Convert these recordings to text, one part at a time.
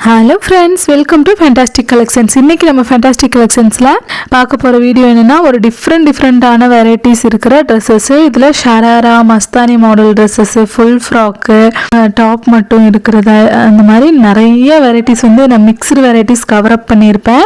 Hello friends, welcome to fantastic collections. இன்றைக்கி நம்ம fantastic கலெக்ஷன்ஸில் பார்க்க போகிற வீடியோ என்னென்னா, ஒரு டிஃப்ரெண்ட்டான வெரைட்டிஸ் இருக்கிற ட்ரெஸ்ஸஸ்ஸு. இதில் sharara, Mastani model dresses, full frock, top மட்டும் இருக்கிறத, அந்த மாதிரி நிறைய வெரைட்டிஸ் வந்து நான் மிக்ஸ்டு வெரைட்டிஸ் கவர் அப் பண்ணியிருப்பேன்.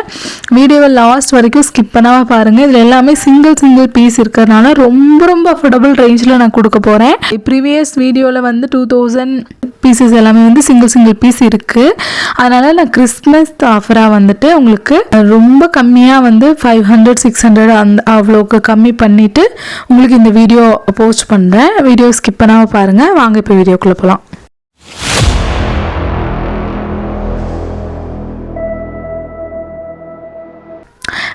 வீடியோவை லாஸ்ட் வரைக்கும் ஸ்கிப் பண்ணாமல் பாருங்கள். இதில் எல்லாமே சிங்கிள் பீஸ் இருக்கிறதுனால ரொம்ப அஃபோர்டபுள் ரேஞ்சில் நான் கொடுக்க போகிறேன். ப்ரீவியஸ் வீடியோவில் வந்து 2000 பீசஸ் எல்லாமே வந்து சிங்கிள் பீஸ் இருக்குது. அதனால் நான் கிறிஸ்மஸ் ஆஃபராக வந்துட்டு உங்களுக்கு ரொம்ப கம்மியாக வந்து 500-600 அவ்வளோக்கு கம்மி பண்ணிவிட்டு உங்களுக்கு இந்த வீடியோ போஸ்ட் பண்ணுறேன். வீடியோ ஸ்கிப் பண்ணாமல் பாருங்கள். வாங்க இப்போ வீடியோக்குள்ளே போகலாம்.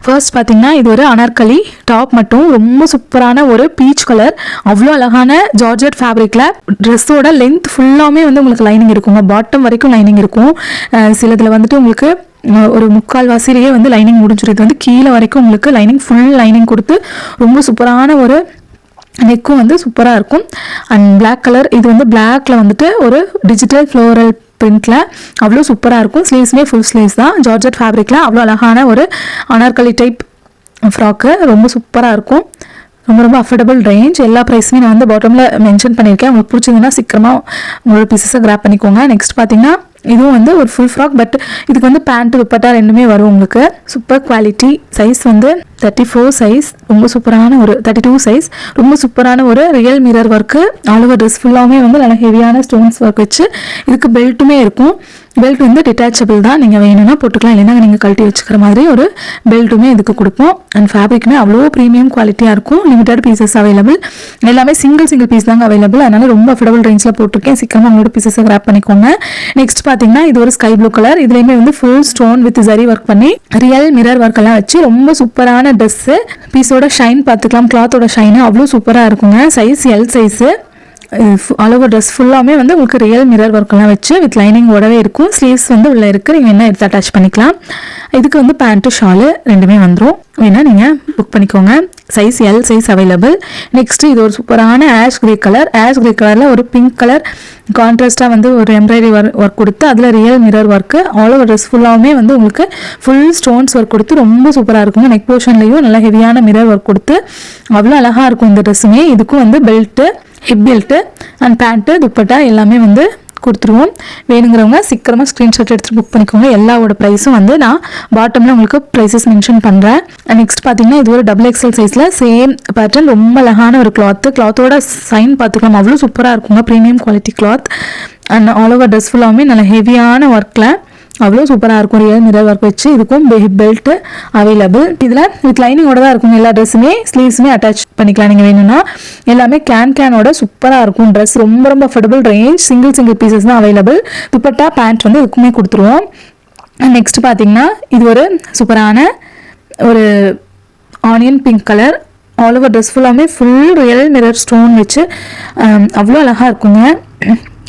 ஃபர்ஸ்ட் பார்த்தீங்கன்னா, இது ஒரு அனார்கலி டாப் மட்டும் ரொம்ப சூப்பரான ஒரு பீச் கலர், அவ்வளோ அழகான ஜார்ஜெட் ஃபேப்ரிக்கில். ட்ரெஸ்ஸோட லென்த் ஃபுல்லாமே வந்து உங்களுக்கு லைனிங் இருக்குங்க, பாட்டம் வரைக்கும் லைனிங் இருக்கும். சிலதில் வந்துட்டு உங்களுக்கு ஒரு முக்கால் வாசிலேயே வந்து லைனிங் முடிஞ்சிடும். இது வந்து கீழே வரைக்கும் உங்களுக்கு லைனிங், ஃபுல் லைனிங் கொடுத்து ரொம்ப சூப்பரான ஒரு நெக்கும் வந்து சூப்பராக இருக்கும். அண்ட் பிளாக் கலர், இது வந்து பிளாக்ல வந்துட்டு ஒரு டிஜிட்டல் ஃப்ளோரல் பிரிண்டில் அவ்வளோ சூப்பராக இருக்கும். ஸ்லீவ்ஸுமே ஃபுல் ஸ்லீவ்ஸ் தான், ஜார்ஜெட் ஃபேப்ரிக்கில் அவ்வளோ அழகான ஒரு அனார்கலி டைப் ஃப்ராக்கு, ரொம்ப சூப்பராக இருக்கும். ரொம்ப அஃபோர்டபுள் ரேஞ்ச். எல்லா ப்ரைஸுமே நான் வந்து பாட்டமில் மென்ஷன் பண்ணியிருக்கேன். உங்களுக்கு பிடிச்சிங்கன்னா சீக்கிரமாக உங்களோட பீசஸை கிராப் பண்ணிக்கோங்க. நெக்ஸ்ட் பார்த்தீங்கன்னா, இதுவும் வந்து ஒரு ஃபுல் ஃப்ராக், பட் இதுக்கு வந்து பேண்ட் துப்பட்டா ரெண்டுமே வரும் உங்களுக்கு. Super quality. சைஸ் வந்து 34 சைஸ், ரொம்ப சூப்பரான ஒரு 32 சைஸ், ரொம்ப சூப்பரான ஒரு real mirror work. All over dress ஃபுல்லாமே வந்து நல்லா ஹெவியான ஸ்டோன்ஸ் ஒர்க் வச்சு இதுக்கு பெல்ட்டுமே இருக்கும். பெல்ட் வந்து டிட்டாச்சபிள் தான், நீங்கள் வேணும்னா போட்டுக்கலாம், இல்லைன்னா நீங்கள் கழட்டி வச்சுக்கிற மாதிரி ஒரு பெல்ட்டுமே இதுக்கு கொடுப்போம். அண்ட் ஃபேப்ரிக்குமே அவ்வளோ ப்ரீமியம் குவாலிட்டியாக இருக்கும். லிமிடெட் பீசஸ் அவைலபிள், எல்லாமே சிங்கிள் பீஸ் தாங்க அவைலபிள். அதனால் ரொம்ப அஃபோர்டபுள் ரேஞ்சில் போட்டிருக்கேன். சீக்கிரமாக உங்களோட பீசஸை கிராப் பண்ணிக்கோங்க. நெக்ஸ்ட் பார்த்தீங்கன்னா, இது ஒரு ஸ்கை ப்ளூ கலர். இதுலேயுமே வந்து full stone with zari work பண்ணி ரியல் மிரர் ஒர்க் எல்லாம் வச்சு ரொம்ப சூப்பரான ட்ரெஸ்ஸு. பீஸோட ஷைன் பார்த்துக்கலாம், கிளாத்தோட ஷைனு அவ்வளோ சூப்பராக இருக்குங்க. Size L size. All over dress ஃபுல்லாமே வந்து உங்களுக்கு ரியல் மிரர் ஒர்க்கெல்லாம் வச்சு வித் லைனிங்கோடவே இருக்கும். ஸ்லீவ்ஸ் வந்து உள்ளே இருக்குது, நீங்கள் என்ன எடுத்து அட்டாச் பண்ணிக்கலாம். இதுக்கு வந்து பேண்ட்டு ஷாலு ரெண்டுமே வந்துடும், வேணால் நீங்கள் புக் பண்ணிக்கோங்க. Size L size available. Next இது ஒரு சூப்பரான ash grey colour. Ash grey கலரில் ஒரு பிங்க் கலர் கான்ட்ராஸ்ட்டாக வந்து ஒரு எம்ப்ராய்டரி ஒர்க் கொடுத்து அதில் real mirror work. All over dress ஃபுல்லாமே வந்து உங்களுக்கு ஃபுல் ஸ்டோன்ஸ் ஒர்க் கொடுத்து ரொம்ப சூப்பராக இருக்குங்க. நெக் போர்ஷன்லேயும் நல்லா ஹெவியான மிரர் ஒர்க் கொடுத்து அவ்வளோ அழகாக இருக்கும் இந்த ட்ரெஸ்ஸுமே. இதுக்கும் வந்து belt, hip belt and pant dupatta எல்லாமே வந்து கொடுத்துருவோம். வேணுங்கிறவங்க சீக்கிரமாக ஸ்க்ரீன்ஷாட் எடுத்துகிட்டு புக் பண்ணிக்கோங்க. எல்லாவோட ப்ரைஸும் வந்து நான் பாட்டமில் உங்களுக்கு ப்ரைஸஸ் மென்ஷன் பண்ணுறேன். நெக்ஸ்ட் பார்த்தீங்கன்னா, இது ஒரு XXL சைஸில் சேம் பேட்டர்ன், ரொம்ப அழகான ஒரு கிளாத்தோட சைன் பார்த்துக்கலாம், அவ்வளோ சூப்பராக இருக்குங்க. Premium quality cloth. And all over dress ஃபுல்லாமே நல்ல ஹெவியான ஒர்க்கில் அவ்வளோ சூப்பராக இருக்கும். ரியல் மிரர் ஒர்க் வச்சு இதுக்கும் பெல்ட்டு அவைலபிள். இதில் வித் லைனிங்கோட தான் இருக்கும் எல்லா ட்ரெஸ்ஸுமே. ஸ்லீவ்ஸுமே அட்டாச் பண்ணிக்கலாம் நீங்கள் வேணும்னா. எல்லாமே கேனோட சூப்பராக இருக்கும் ட்ரெஸ். ரொம்ப அஃபோர்டபுள் ரேஞ்ச். சிங்கிள் பீசஸ் தான் அவைலபிள். துப்பட்டா பேண்ட் வந்து இதுக்குமே கொடுத்துருவோம். நெக்ஸ்ட் பார்த்தீங்கன்னா, இது ஒரு சூப்பரான ஒரு onion pink colour. All over dress ஃபுல்லாமே ஃபுல் ரியல் மிரர் ஸ்டோன் வச்சு அவ்வளோ அழகாக இருக்குங்க.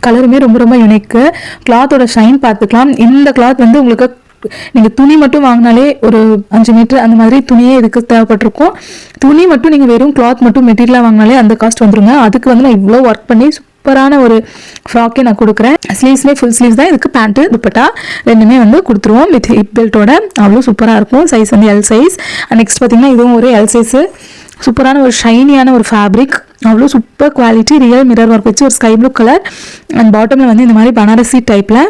கலருமே ரொம்ப யூனிக்கு. கிளாத்தோட ஷைன் பார்த்துக்கலாம். இந்த கிளாத் வந்து உங்களுக்கு நீங்கள் துணி மட்டும் வாங்கினாலே ஒரு 5 மீட்டர் அந்த மாதிரி துணியே இதுக்கு தேவைப்பட்டிருக்கும். துணி மட்டும் நீங்கள் வெறும் கிளாத் மட்டும் மெட்டீரியலாக வாங்கினாலே அந்த காஸ்ட் வந்துருங்க. அதுக்கு வந்து நான் இவ்வளோ ஒர்க் பண்ணி சூப்பரான ஒரு ஃப்ராக்கே நான் கொடுக்குறேன். ஸ்லீவ்ஸ்மே ஃபுல் ஸ்லீவ்ஸ் தான். இதுக்கு பேண்ட்டு துப்பட்டா ரெண்டுமே வந்து கொடுத்துருவோம் வித் ஹிப் பெல்ட்டோட. அவ்வளோ சூப்பராக இருக்கும். சைஸ் வந்து எல் சைஸ். நெக்ஸ்ட் பார்த்தீங்கன்னா, இதுவும் ஒரு எல் சைஸு. சூப்பரான ஒரு ஷைனியான ஒரு ஃபேப்ரிக், அவ்வளோ super quality. Real mirror work வச்சு ஒரு ஸ்கை ப்ளூ கலர். அண்ட் பாட்டமில் வந்து இந்த மாதிரி பனாரசி டைப்பில்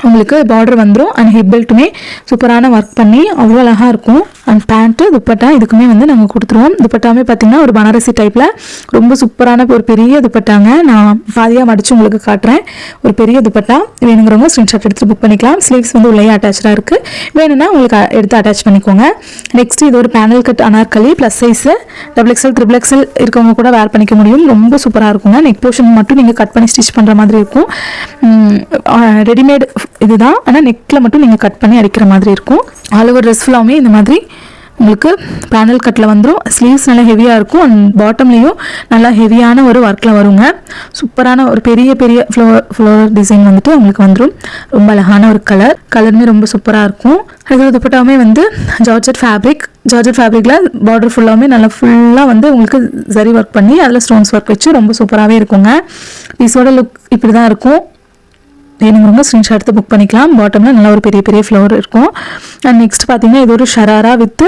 உங்களுக்கு பார்டர் வந்துடும். அண்ட் ஹிப் பெல்ட்டுமே சூப்பரான ஒர்க் பண்ணி அவ்வளோ அழகாக இருக்கும். அண்ட் பேண்ட்டு துப்பட்டா இதுக்குமே வந்து நாங்கள் கொடுத்துருவோம். துப்பட்டாமே பார்த்திங்கன்னா ஒரு பனாரசி டைப்பில் ரொம்ப சூப்பரான ஒரு பெரிய துப்பட்டாங்க. நான் பாதியாக மடித்து உங்களுக்கு காட்டுறேன். ஒரு பெரிய துப்பட்டா. வேணுங்கிறவங்க ஸ்க்ரீன்ஷாட் எடுத்து புக் பண்ணிக்கலாம். ஸ்லீவ்ஸ் வந்து உள்ளே அட்டாச்சாக இருக்குது, வேணும்னா உங்களுக்கு எடுத்து அட்டாச் பண்ணிக்கோங்க. நெக்ஸ்ட் இது ஒரு panel cut Anarkali plus size. XXL XXL இருக்கவங்க கூட வேர் பண்ணிக்க முடியும். ரொம்ப சூப்பராக இருக்குங்க. நெக் போர்ஷன் மட்டும் நீங்கள் கட் பண்ணி ஸ்டிச் பண்ணுற மாதிரி இருக்கும். ரெடிமேட் இதுதான், ஆனால் நெக்கில் மட்டும் நீங்கள் கட் பண்ணி அடிக்கிற மாதிரி இருக்கும். ஆல் ஓவர் ட்ரெஸ் ஃபுல்லாமே இந்த மாதிரி உங்களுக்கு பேனல் கட்டில் வந்துடும். ஸ்லீவ்ஸ் நல்லா ஹெவியாக இருக்கும். அண்ட் பாட்டம்லேயும் நல்லா ஹெவியான ஒரு ஒர்க்கில் வருங்க. சூப்பரான ஒரு பெரிய ஃப்ளோர் டிசைன் வந்துட்டு உங்களுக்கு வந்துடும். ரொம்ப அழகான ஒரு கலருமே ரொம்ப சூப்பராக இருக்கும். அதுக்கு துப்பட்டாவுமே வந்து ஜார்ஜெட் ஃபேப்ரிக்கில் பார்டர் ஃபுல்லாமே நல்லா ஃபுல்லாக வந்து உங்களுக்கு ஜரி ஒர்க் பண்ணி அதில் ஸ்டோன்ஸ் ஒர்க் வச்சு ரொம்ப சூப்பராகவே இருக்குங்க. பீஸோட லுக் இப்படி தான் இருக்கும். வேணுங்கிறவங்க ஸ்க்ரீன்ஷாட் எடுத்து புக் பண்ணிக்கலாம். பாட்டமில் நல்லா ஒரு பெரிய பெரிய ஃப்ளவர் இருக்கும். அண்ட் நெக்ஸ்ட் பார்த்தீங்கன்னா இது ஒரு ஷராரா வித்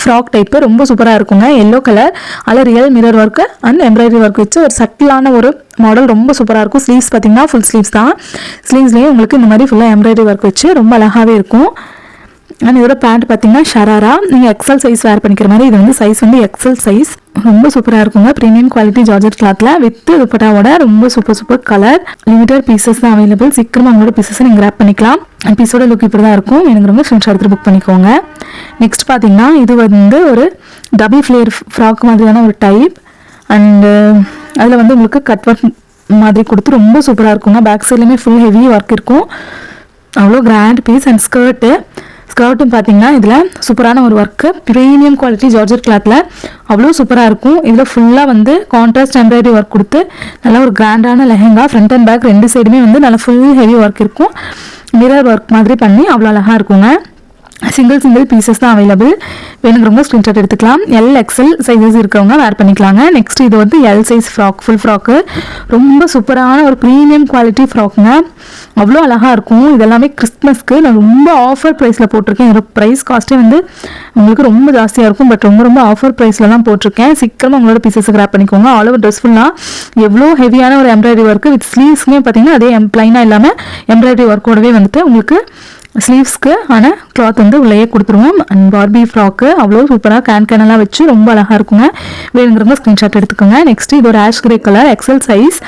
ஃப்ராக் டைப்பு, ரொம்ப சூப்பராக இருக்குங்க. எல்லோ கலர், அதில் real mirror work and embroidery work வச்சு ஒரு சட்டிலான ஒரு மாடல், ரொம்ப சூப்பராக இருக்கும். ஸ்லீவ்ஸ் பார்த்தீங்கன்னா ஃபுல் ஸ்லீவ்ஸ் தான். ஸ்லீவ்ஸ்லேயே உங்களுக்கு இந்த மாதிரி ஃபுல்லாக எம்ப்ராய்டரி ஒர்க் வச்சு ரொம்ப அழகாகவே இருக்கும். அண்ட் இதோட பேண்ட் பார்த்தீங்கன்னா ஷராரா, நீங்கள் எக்ஸல் சைஸ் வேர் பண்ணிக்கிற மாதிரி. இது வந்து சைஸ் வந்து எக்ஸல் சைஸ், ரொம்ப சூப்பராக இருக்குங்க. ப்ரீமியம் குவாலிட்டி ஜார்ஜெட் கிளாத்தில் வித் துப்பட்டாவோட ரொம்ப சூப்பர் கலர். லிமிட்டட் பீசஸ் தான் அவைலபிள். சீக்கிரமாக அவங்களோட பீசஸை நீங்கள் கிராப் பண்ணிக்கலாம். பீஸோட லுக் இப்படி தான் இருக்கும். எனக்கு ரொம்ப ஸ்க்ரீன்ஷாட் எடுத்து புக் பண்ணிக்கோங்க. நெக்ஸ்ட் பார்த்தீங்கன்னா இது வந்து ஒரு டபுள் ஃப்ளேர் ஃப்ராக் மாதிரியான ஒரு டைப். அண்டு அதில் வந்து உங்களுக்கு கட் ஒர்க் மாதிரி கொடுத்து ரொம்ப சூப்பராக இருக்குங்க. பேக் சைட்லேயுமே ஃபுல் ஹெவி ஒர்க் இருக்கும். அவ்வளோ கிராண்ட் பீஸ். அண்ட் ஸ்கர்ட்டும் பார்த்தீங்கன்னா இதில் சூப்பரான ஒரு ஒர்க்கு, ப்ரீமியம் குவாலிட்டி ஜார்ஜெட் கிளாத்தில் அவ்வளோ சூப்பராக இருக்கும். இதில் ஃபுல்லாக வந்து கான்ட்ராஸ்ட் எம்ப்ராய்டரி ஒர்க் கொடுத்து நல்லா ஒரு கிராண்டான லெஹெங்கா. ஃப்ரண்ட் அண்ட் பேக் ரெண்டு சைடுமே வந்து நல்லா ஃபுல் ஹெவி ஒர்க் இருக்கும். மிரர் ஒர்க் மாதிரி பண்ணி அவ்வளோ அழகாக இருக்குங்க. சிங்கிள் பீசஸ் தான் அவைலபிள். வேணுங்கிறவங்க ஸ்க்ரீன்ஷாட் எடுத்துக்கலாம். XL சைஸஸ் இருக்கிறவங்க வேர் பண்ணிக்கலாங்க. நெக்ஸ்ட் இது வந்து L size frock, full frock, ரொம்ப சூப்பரான ஒரு ப்ரீமியம் குவாலிட்டி ஃப்ராக்குங்க. அவ்வளோ அழகாக இருக்கும். இதெல்லாமே கிறிஸ்மஸ்க்கு நான் ரொம்ப ஆஃபர் ப்ரைஸில் போட்டிருக்கேன். என்னோட ப்ரைஸ் காஸ்ட்டே வந்து உங்களுக்கு ரொம்ப ஜாஸ்தியாக இருக்கும், பட் ரொம்ப ஆஃபர் ப்ரைஸில் தான் போட்டிருக்கேன். சீக்கிரமாக உங்களோட பீசஸ் கிராப் பண்ணிக்கோங்க. ஆல் ஓவர் ட்ரெஸ் ஃபுல்லாக எவ்வளோ ஹெவியான ஒரு எம்ப்ராய்டரி ஒர்க்கு வித் ஸ்லீவ்ஸ்மே பார்த்தீங்கன்னா அதே ப்ளைனாக இல்லாமல் எம்ப்ராய்டரி ஒர்க்கோடவே வந்துட்டு உங்களுக்கு ஸ்லீவ்ஸ்க்கு ஆனால் கிளாத் வந்து உள்ளேயே கொடுத்துருவோம். அண்ட் பார்பி ஃப்ராக்கு அவ்வளோ சூப்பராக கேனெல்லாம் வச்சு ரொம்ப அழகாக இருக்குங்க. வேணுங்கிறவங்க ஸ்க்ரீன்ஷாட் எடுத்துக்கோங்க. நெக்ஸ்ட் இது ஒரு ash grey colour, XL size,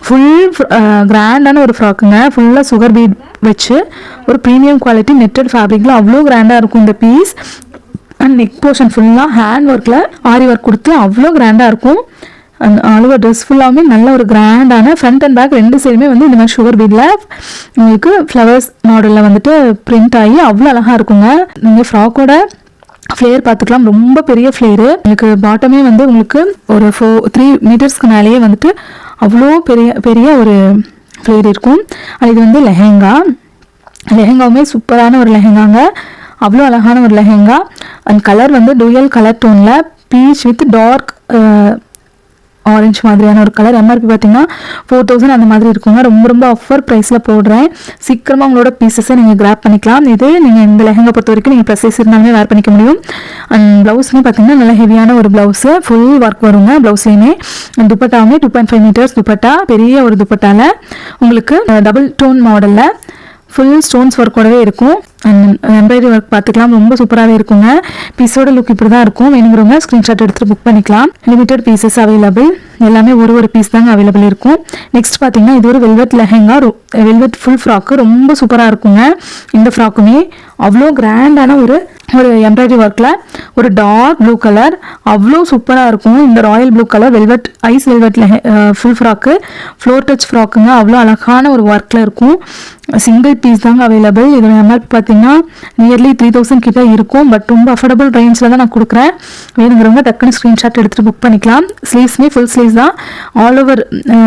full கிராண்டான ஒரு ஃப்ராக்குங்க. ஃபுல்லாக சுகர் பீட் வச்சு ஒரு ப்ரீமியம் குவாலிட்டி நெட்டட் ஃபேப்ரிக்கில் அவ்வளோ கிராண்டாக இருக்கும் இந்த பீஸ். அண்ட் நெக் போர்ஷன் ஃபுல்லாக ஹேண்ட் ஒர்க்கில் ஆரி ஒர்க் கொடுத்து அவ்வளோ கிராண்டாக இருக்கும். அண்ட் ஆல் ஓவர் ட்ரெஸ் ஃபுல்லாகவே நல்ல ஒரு கிராண்டான ஃப்ரண்ட் அண்ட் பேக் ரெண்டு சைடுமே வந்து இந்த மாதிரி சுகர் பீடில் உங்களுக்கு ஃப்ளவர்ஸ் மாடலில் வந்துட்டு பிரிண்ட் ஆகி அவ்வளோ அழகாக இருக்குங்க. நீங்கள் ஃப்ராக்கோட ஃப்ளேர் பார்த்துக்கலாம், ரொம்ப பெரிய ஃப்ளேரு. உங்களுக்கு பாட்டமே வந்து உங்களுக்கு ஒரு 3 மீட்டர்ஸ்க்கு மேலேயே வந்துட்டு அவ்வளோ பெரிய ஒரு ஃப்ளேர் இருக்கும். இது வந்து லெஹெங்காவுமே சூப்பரான ஒரு லெஹெங்காங்க. அவ்வளோ அழகான ஒரு லெஹெங்கா. அண்ட் கலர் வந்து டூயல் கலர் டோனில் பீச் வித் டார்க் ஆரஞ்சு மாதிரியான ஒரு கலர். MRP பார்த்தீங்கன்னா 4000 அந்த மாதிரி இருக்குங்க. ரொம்ப ஆஃபர் ப்ரைஸில் போடுறேன். சீக்கிரமாக உங்களோட பீசஸை நீங்கள் கிராப் பண்ணிக்கலாம். இது நீங்கள் இந்த லெஹங்கா பொறுத்த வரைக்கும் நீங்கள் ப்ளஸ் சைஸ் இருந்தாலுமே வேர் பண்ணிக்க முடியும். அண்ட் ப்ளவுஸ்மே பார்த்தீங்கன்னா நல்ல ஹெவியான ஒரு ப்ளவுஸு, ஃபுல் ஒர்க் வருங்க ப்ளவுஸ்லேயுமே. துப்பட்டாவுமே 2.5 மீட்டர்ஸ் துப்பட்டா, பெரிய ஒரு துப்பட்டாவில் உங்களுக்கு டபுள் டோன் மாடலில் ஃபுல் ஸ்டோன்ஸ் ஒர்க்கோடவே இருக்கும். அண்ட் எம்ப்ராய்டரி ஒர்க் பார்த்துக்கலாம், ரொம்ப சூப்பராகவே இருக்குங்க. பீஸோட லுக் இப்படி தான் இருக்கும். வேணுங்கிறவங்க ஸ்க்ரீன்ஷாட் எடுத்துகிட்டு புக் பண்ணிக்கலாம். Limited pieces available. எல்லாமே ஒரு பீஸ் தாங்க அவைலபிள் இருக்கும். நெக்ஸ்ட் பார்த்தீங்கன்னா இது ஒரு velvet lehenga, velvet full frock, ரொம்ப சூப்பராக இருக்குங்க. இந்த ஃப்ராக்குமே அவ்வளோ கிராண்டான ஒரு எம்ப்ராய்டரி ஒர்க்கில் ஒரு டார்க் ப்ளூ கலர் அவ்வளோ சூப்பராக இருக்கும். இந்த royal blue colour velvet ice velvet full frock, floor touch ஃப்ராக்குங்க. அவ்வளோ அழகான ஒரு ஒர்க்கில் இருக்கும். சிங்கிள் பீஸ் தாங்க அவைலபிள். இதோட MRP பார்த்தீங்கன்னா நியர்லி 3000 கிட்ட இருக்கும், பட் ரொம்ப அஃபோர்டபுள் ரேஞ்சில் தான் நான் கொடுக்குறேன். வேணுங்கிறவங்க டக்குன்னு ஸ்க்ரீன்ஷாட் எடுத்துகிட்டு புக் பண்ணிக்கலாம். ஸ்லீவ்ஸ்மே ஃபுல் ஸ்லீவ்ஸ் தான். ஆல் ஓவர்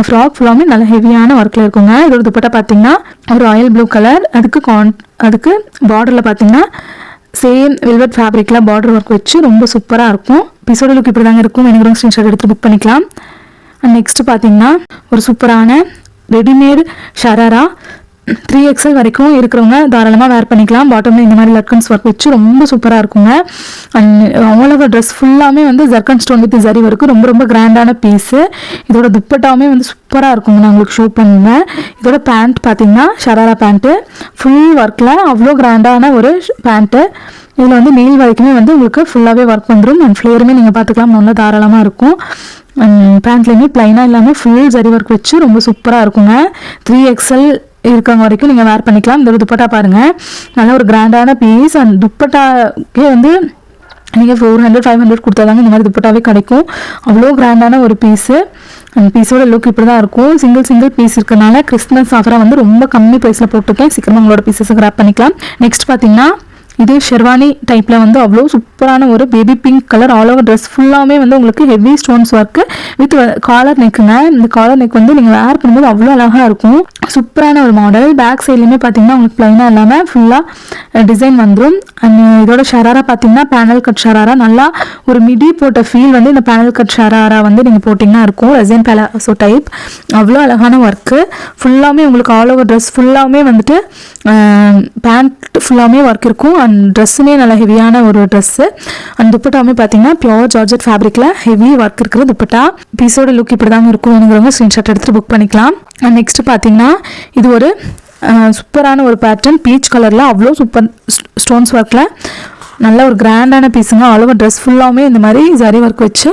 ஃப்ராக் ஃபுல்லாமே நல்ல ஹெவியான ஒர்க்கில் இருக்குங்க. இதோட துப்பட்டா பார்த்தீங்கன்னா ஒரு ராயல் ப்ளூ கலர், அதுக்கு பார்டரில் பார்த்தீங்கன்னா சேம் வெல்வெட் ஃபேப்ரிக்கில் பார்டர் ஒர்க் வச்சு ரொம்ப சூப்பராக இருக்கும். பீஸோட லுக் இப்படி தாங்க இருக்கும். வேணுங்கிறவங்க ஸ்க்ரீன்ஷாட் எடுத்து புக் பண்ணிக்கலாம். அண்ட் நெக்ஸ்ட் பார்த்தீங்கன்னா ஒரு சூப்பரான ரெடிமேட் ஷராரா 3XL வரைக்கும் இருக்கிறவங்க தாராளமாக வேர் பண்ணிக்கலாம். பாட்டமில் இந்த மாதிரி லட்கன்ஸ் ஒர்க் வச்சு ரொம்ப சூப்பராக இருக்குங்க. அண்ட் ஆல் ஓவர் ட்ரெஸ் ஃபுல்லாமே வந்து zircon stone with zari work, ரொம்ப கிராண்டான பீஸு. இதோட துப்பட்டாவுமே வந்து சூப்பராக இருக்குங்க. நான் உங்களுக்கு ஷோ பண்ணுவேன். இதோட பேண்ட் பார்த்தீங்கன்னா ஷராரா பேண்ட்டு, ஃபுல் ஒர்க்கில் அவ்வளோ கிராண்டான ஒரு பேண்ட்டு. இதில் வந்து நெயில் வரைக்குமே வந்து உங்களுக்கு ஃபுல்லாகவே ஒர்க் வந்துடும். அண்ட் ஃப்ளேருமே நீங்கள் பார்த்துக்கலாம், நல்லா தாராளமாக இருக்கும். பேண்ட்லேயுமே ப்ளைனாக இல்லாமல் ஃபுல் ஜரி ஒர்க் வச்சு ரொம்ப சூப்பராக இருக்குங்க. 3XL இருக்கவங்க வரைக்கும் நீங்கள் வேர் பண்ணிக்கலாம். இந்த துப்பட்டா பாருங்கள், நல்ல ஒரு கிராண்டான பீஸ். அண்ட் துப்பட்டாக்கே வந்து நீங்கள் 400-500 கொடுத்தா தாங்க இந்த மாதிரி துப்பட்டாவே கிடைக்கும். அவ்வளோ கிராண்டான ஒரு பீஸு. அந்த பீஸோட லுக் இப்படி தான் இருக்கும். சிங்கிள் பீஸ் இருக்கிறனால கிறிஸ்மஸ் ஆஃபராக வந்து ரொம்ப கம்மி ப்ரைஸில் போட்டிருக்கேன். சீக்கிரமாக உங்களோட பீஸஸை கிராப் பண்ணிக்கலாம். நெக்ஸ்ட் பார்த்தீங்கன்னா இது ஷெர்வானி டைப்பில் வந்து அவ்வளோ சூப்பரான ஒரு baby pink colour. All over dress ஃபுல்லாமே வந்து உங்களுக்கு heavy stones work with collar நெக்குங்க. இந்த காலர் நெக் வந்து நீங்கள் வேர் பண்ணும்போது அவ்வளோ அழகாக இருக்கும். சூப்பரான ஒரு மாடல். பேக் சைட்லேயுமே பார்த்தீங்கன்னா உங்களுக்கு ப்ளைனாக இல்லாமல் ஃபுல்லாக டிசைன் வந்துடும். அண்ட் இதோட ஷராரா பார்த்தீங்கன்னா பேனல் கட் ஷராரா, நல்லா ஒரு மிடி போட்ட ஃபீல் வந்து இந்த பேனல் கட் ஷராரா வந்து நீங்கள் போட்டிங்கன்னா இருக்கும். ரெசைன் பேலாசோ டைப், அவ்வளோ அழகான ஒர்க்கு. ஃபுல்லாமே உங்களுக்கு ஆல் ஓவர் ட்ரெஸ் ஃபுல்லாமே வந்துட்டு பேண்ட் ஃபுல்லாமே ஒர்க் இருக்கும். அண்ட் ட்ரெஸ்ஸுமே நல்லா ஹெவியான ஒரு ட்ரெஸ்ஸு. அண்ட் துப்பட்டாவுமே பார்த்தீங்கன்னா பியோர் ஜார்ஜெட் ஃபேப்ரிக்கில் ஹெவி ஒர்க் இருக்கிற துப்பட்டா. பீஸோட லுக் இப்படி தாங்க இருக்கும். வேணுங்கிறவங்க ஸ்க்ரீன்ஷாட் எடுத்துகிட்டு புக் பண்ணிக்கலாம். அண்ட் நெக்ஸ்ட் பார்த்தீங்கன்னா இது ஒரு சூப்பரான ஒரு பேட்டர்ன், பீச் கலரில் அவ்வளோ சூப்பர் ஸ்டோன்ஸ் ஒர்க்கில் நல்ல ஒரு கிராண்டான பீஸுங்க. ஆல் ஓவர் ட்ரெஸ் ஃபுல்லாமே இந்த மாதிரி ஜரி ஒர்க் வச்சு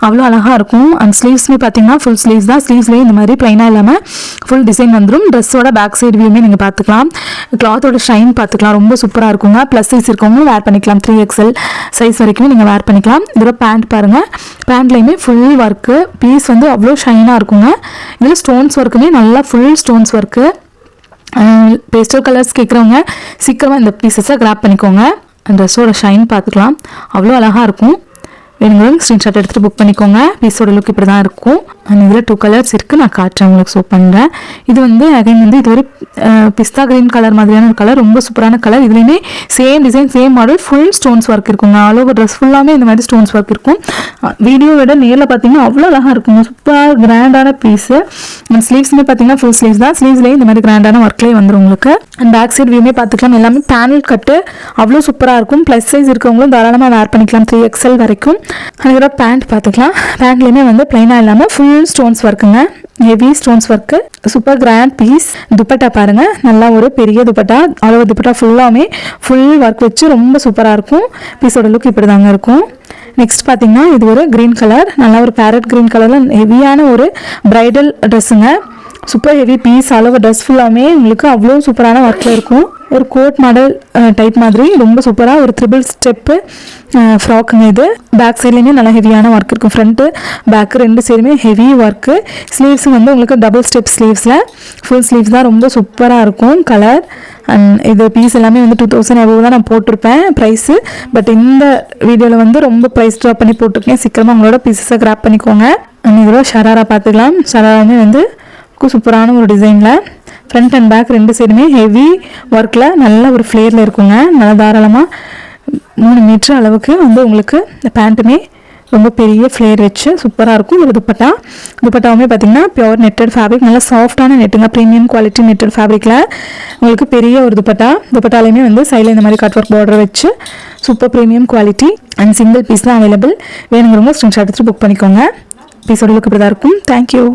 அவ்வளோ அழகாக இருக்கும். அண்ட் ஸ்லீவ்ஸ்மே பார்த்தீங்கன்னா ஃபுல் ஸ்லீவ்ஸ் தான். ஸ்லீவ்ஸ்லேயே இந்த மாதிரி ப்ளைனாக இல்லாமல் ஃபுல் டிசைன் வந்துடும். ட்ரெஸ்ஸோட பேக் சைடு வியூமே நீங்கள் பார்த்துக்கலாம். கிளாத்தோட ஷைன் பார்த்துக்கலாம், ரொம்ப சூப்பராக இருக்குங்க. ப்ளஸ் சைஸ் இருக்கவங்களும் வேர் பண்ணிக்கலாம். 3XL சைஸ் வரைக்குமே நீங்கள் வேர் பண்ணிக்கலாம். இதோட பேண்ட் பாருங்கள், பேண்ட்லேயுமே ஃபுல் ஒர்க்கு, பீஸ் வந்து அவ்வளோ ஷைனாக இருக்குங்க. இதில் ஸ்டோன்ஸ் ஒர்க்குமே நல்லா full stones work. Pastel colours கேட்குறவங்க சீக்கிரமாக இந்த பீசஸை கிராப் பண்ணிக்கோங்க. ட்ரெஸ்ஸோட ஷைன் பார்த்துக்கலாம், அவ்வளோ அழகாக இருக்கும். வேணுங்களும் ஸ்க்ரீன்ஷாட் எடுத்துகிட்டு புக் பண்ணிக்கோங்க. பீஸோட லுக் இப்படி தான் இருக்கும். அண்ட் இதில் 2 கலர்ஸ் இருக்குது, நான் காட்டுறேன் உங்களுக்கு. ஷோ பண்ணுறேன். இது வந்து அகைன் வந்து இது ஒரு பிஸ்தா கிரீன் கலர் மாதிரியான ஒரு கலர், ரொம்ப சூப்பரான கலர். இதுலேயுமே same design same model full stones work இருக்குங்க. ஆல் ஓவர் ட்ரெஸ் ஃபுல்லாமே இந்த மாதிரி ஸ்டோன்ஸ் ஒர்க் இருக்கும். வீடியோ விட நேரில் பார்த்தீங்கன்னா அவ்வளோ அழகாக இருக்குங்க. சூப்பராக கிராண்டான பீஸு. அண்ட் ஸ்லீவ்ஸுமே பார்த்தீங்கன்னா ஃபுல் ஸ்லீவ்ஸ் தான். ஸ்லீவ்ஸ்லேயே இந்த மாதிரி கிராண்டான ஒர்க்லேயே வந்துடும் உங்களுக்கு. அண்ட் பேக் சைட் வியூமே பார்த்துக்கலாம். எல்லாமே பேனல் கட்டு அவ்வளோ சூப்பராக இருக்கும். ப்ளஸ் சைஸ் இருக்கவங்களும் தாராளமாக வேர் பண்ணிக்கலாம், 3XL வரைக்கும். அதோட பேண்ட் பார்த்துக்கலாம். பேண்ட்லேயுமே வந்து ப்ளைனாக இல்லாமல் ஃபுல் ஸ்டோன்ஸ் ஒர்க்குங்க, heavy stones work, super grand piece. Dupatta பாருங்கள், நல்லா ஒரு பெரிய துப்பட்டா, ஆல் ஓவர் துப்பட்டா ஃபுல்லாமே ஃபுல் ஒர்க் வச்சு ரொம்ப சூப்பராக இருக்கும். பீஸோட லுக் இப்படி தாங்க இருக்கும். நெக்ஸ்ட் பார்த்தீங்கன்னா இது ஒரு க்ரீன் கலர், நல்லா ஒரு பேரட் க்ரீன் கலரில் ஹெவியான ஒரு ப்ரைடல் ட்ரெஸ்ஸுங்க. Super heavy piece, all over dress ஃபுல்லாமே உங்களுக்கு அவ்வளோ சூப்பரான ஒர்க்கில் இருக்கும். ஒரு கோட் மாடல் டைப் மாதிரி ரொம்ப சூப்பராக ஒரு 3 ஸ்டெப்பு ஃப்ராக்குங்க. இது பேக் சைட்லேயுமே நல்லா ஹெவியான ஒர்க் இருக்கும். ஃப்ரண்ட்டு பேக்கு 2 சைடுமே ஹெவி ஒர்க்கு. ஸ்லீவ்ஸும் வந்து உங்களுக்கு டபுள் ஸ்டெப் ஸ்லீவ்ஸில் ஃபுல் ஸ்லீவ்ஸ் தான், ரொம்ப சூப்பராக இருக்கும் கலர். அண்ட் இது பீஸ் எல்லாமே வந்து 2000 எவ்வளோ தான் நான் போட்டிருப்பேன் ப்ரைஸு. பட் இந்த வீடியோவில் வந்து ரொம்ப ப்ரைஸ் ட்ராப் பண்ணி போட்டிருக்கேன். சீக்கிரமாக உங்களோட பீஸஸை கிராப் பண்ணிக்கோங்க. அண்ட் இதோட ஷராரா பார்த்துக்கலாம். ஷராராமே வந்து சூப்பரான ஒரு டிசைனில் ஃப்ரண்ட் அண்ட் பேக் 2 சைடுமே ஹெவி ஒர்க்கில் நல்ல ஒரு ஃப்ளேரில் இருக்குங்க. நல்லா தாராளமாக 3 மீட்டர் அளவுக்கு வந்து உங்களுக்கு இந்த பேண்ட்டுமே ரொம்ப பெரிய ஃப்ளேர் வச்சு சூப்பராக இருக்கும். ஒரு துப்பட்டாவுமே பார்த்திங்கன்னா பியோர் நெட்டட் ஃபேப்ரிக், நல்லா சாஃப்டான நெட்டுங்க, ப்ரீமியம் குவாலிட்டி நெட்டட் ஃபேப்ரிக்கில் உங்களுக்கு பெரிய ஒரு துப்பட்டாலையுமே வந்து சைடில் இந்த மாதிரி கட் ஒர்க் பார்டர் வச்சு super premium quality. And single piece தான் அவைலபிள். வேணுங்கிறவங்க ஸ்க்ரீன்ஷாட் எடுத்து புக் பண்ணிக்கோங்க. பீஸோட லுக் இப்படி தான் இருக்கும். தேங்க்யூ.